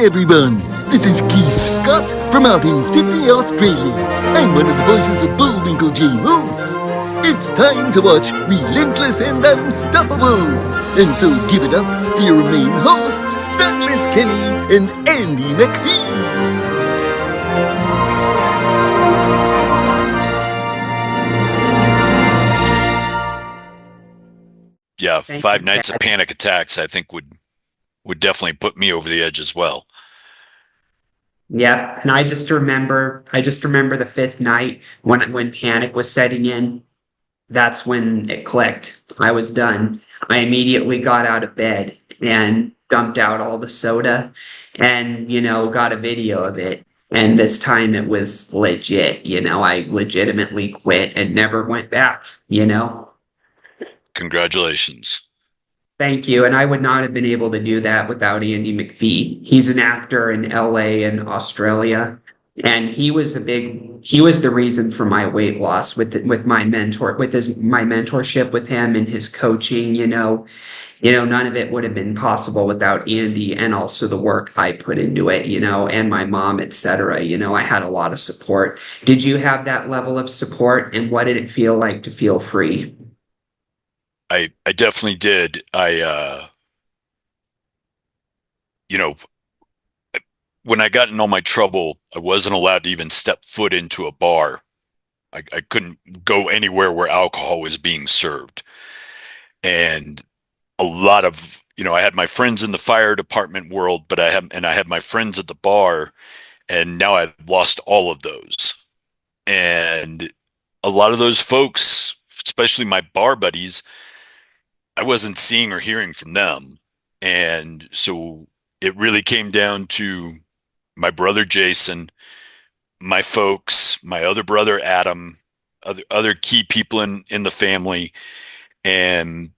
everyone, this is Keith Scott from out in Sydney, Australia. I'm one of the voices of Bullwinkle J. Moose. It's time to watch Relentless and Unstoppable. And so give it up for your main hosts, Douglas Kenny and Andy McKain. Yeah, 5 nights of panic attacks, I think would definitely put me over the edge as well. Yeah, and I just remember the fifth night when panic was setting in. That's when it clicked. I was done. I immediately got out of bed and dumped out all the soda and, got a video of it. And this time it was legit, I legitimately quit and never went back. Congratulations. Thank you. And I would not have been able to do that without Andy McPhee. He's an actor in LA and Australia. And he was the reason for my weight loss with my mentorship with him and his coaching, none of it would have been possible without Andy and also the work I put into it, and my mom, etc. I had a lot of support. Did you have that level of support, and what did it feel like to feel free? I definitely did. When I got in all my trouble, I wasn't allowed to even step foot into a bar. I couldn't go anywhere where alcohol was being served. And a lot of, I had my friends in the fire department world, but I had my friends at the bar, and now I've lost all of those. And a lot of those folks, especially my bar buddies, I wasn't seeing or hearing from them. And so it really came down to my brother Jason, my folks, my other brother Adam, other key people in the family, and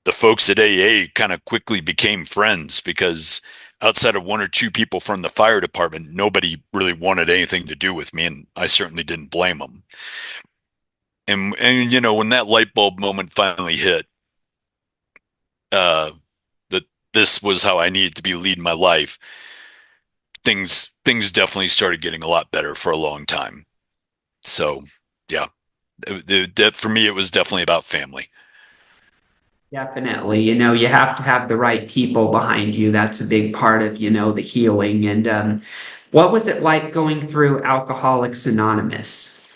the folks at AA kind of quickly became friends because outside of one or two people from the fire department, nobody really wanted anything to do with me, and I certainly didn't blame them. And when that light bulb moment finally hit, that this was how I needed to be leading my life, things definitely started getting a lot better for a long time. So, yeah, for me, it was definitely about family. Definitely. You have to have the right people behind you. That's a big part of, the healing. And what was it like going through Alcoholics Anonymous?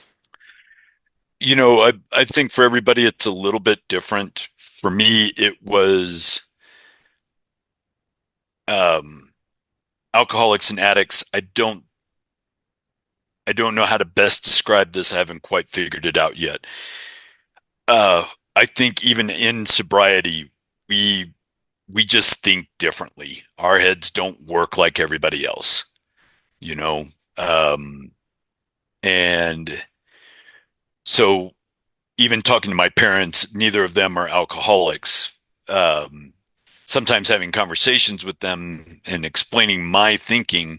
I think for everybody, it's a little bit different. For me, it was alcoholics and addicts. I don't know how to best describe this. I haven't quite figured it out yet. I think even in sobriety, we just think differently. Our heads don't work like everybody else, and so even talking to my parents, neither of them are alcoholics. Sometimes having conversations with them and explaining my thinking,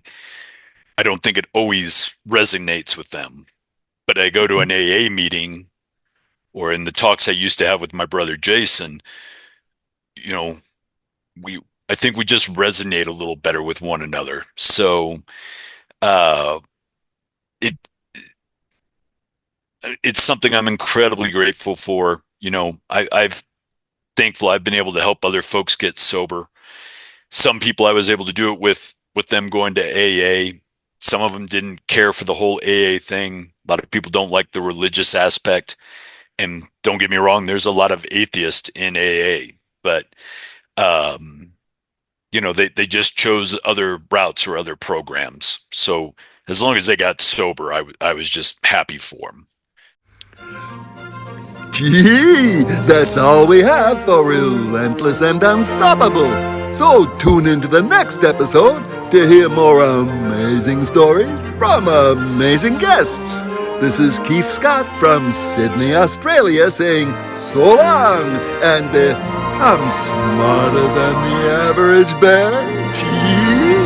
I don't think it always resonates with them. But I go to an AA meeting, or in the talks I used to have with my brother Jason, I think we just resonate a little better with one another. So it's something I'm incredibly grateful for. I've thankful I've been able to help other folks get sober. Some people I was able to do it with them going to AA. Some of them didn't care for the whole AA thing. A lot of people don't like the religious aspect. And don't get me wrong, there's a lot of atheists in AA, but they just chose other routes or other programs. So as long as they got sober, I was just happy for them. Gee, that's all we have for Relentless and Unstoppable. So tune into the next episode to hear more amazing stories from amazing guests. This is Keith Scott from Sydney, Australia, saying so long, and I'm smarter than the average bear. Gee.